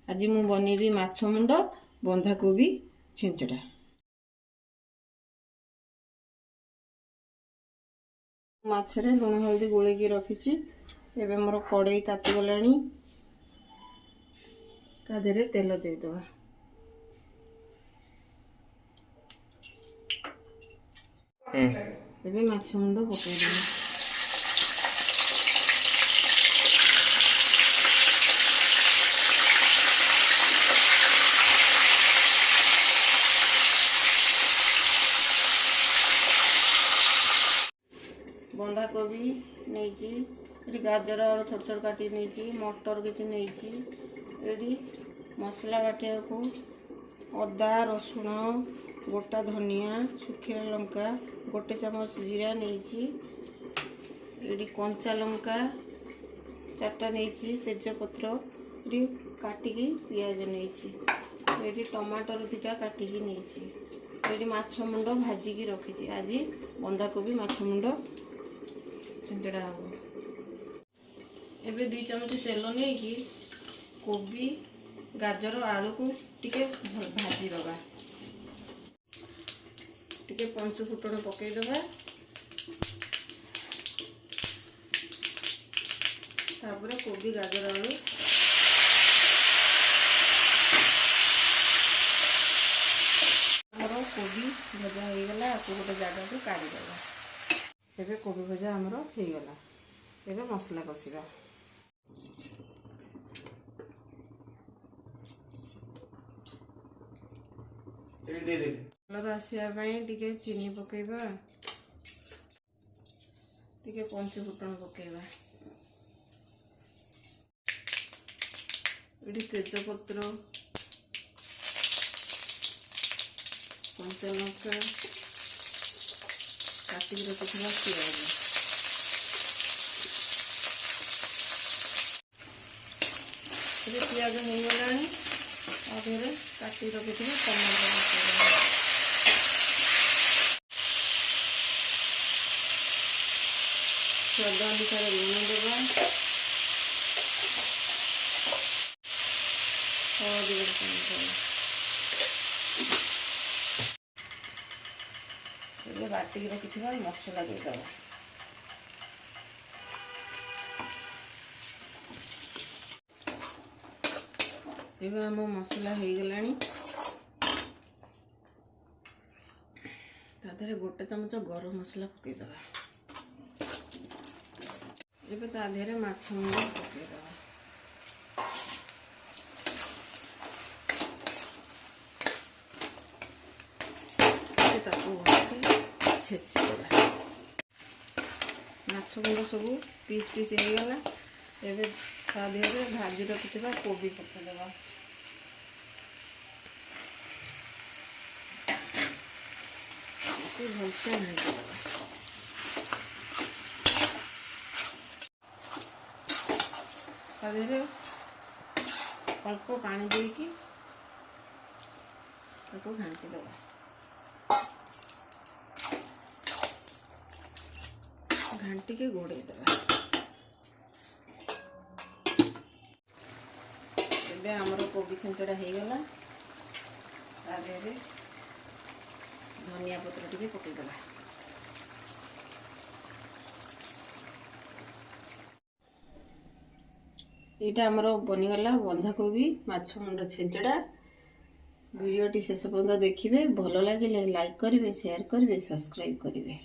आज मु बनैबी माछ मुंड बंधाकोबी छेंचड़ा। माछरे लुण हल्दी गोलेकी रखी। एबे मोर कड़ई ताती गलानी। ता देहरे तेल देदबा। एबे माछ मुंड पकेइदेबा। बंधाकोबी नहीं गाजर आलू छोट छोट काटी नहीं मटर किसी नहीं मसला बाटिया को अदा रसुण गोटा धनिया सुखिला लंका गोटे चामच जीरा नहीं कंचा लंका 4टा नहीं तेजपत्र काटिकी पियाज नहीं टमाटर 2टा काटिकी नहीं माछ मुंड भाजिकी रखी। आज बंधाकोबी माछ मुंड छेंचड़ा हम। एबे 2 चमच तेल नहीं कि कोबी गाजर आलू को टिके भाजी दबा। टिके पंच फुटण पकई दबा। तापर कोबी गाजर आलू हमर कोबी भजा हो गला। आपको गोटे जगह को काढ़ी दबा। एबे कोबी भजा हमर हो गला। एबे मसला कसिबा। कलर आसिया टिके चीनी पकेबा। टिके पंच फुटण पकेबा। एडी तेजपत्र कंचा लंका काटिक रखिथिबा पियाज पियाज हो गलानी। आधे काटी रखिथिबा टमाटर स्वाद अनुसार लुण देवा। हल्दी बाटिक रखी मसला देदबा। एबे आम मसला हो गलानी। तादेहरे गोटे चमच गरम मसला पकेदबा। एबे तादेहरे माछ मुंड पकेदबा। छेचिदेबा। माछ मुंड सब पीस पीस हो गला। एबे ता देहरे भाजी रखिथिबा कोबी पकेदबा। भलसे भाजीदेबा। ता देहरे अल्प पानी देकी ताको घांटी देबा। घंटी के घोड़े देवा। एबे हमरो कोबी छेंचड़ा हो गला। तादेहरे धनिया पत्र टिके पकई देबा। एटा हमरो बनिगला बंधाकोबी माछ मुंड छेंचड़ा। वीडियोटी शेष पर्यंत देखिए। भल लगे लाइक करेंगे, शेयर करेंगे, सब्सक्राइब करेंगे।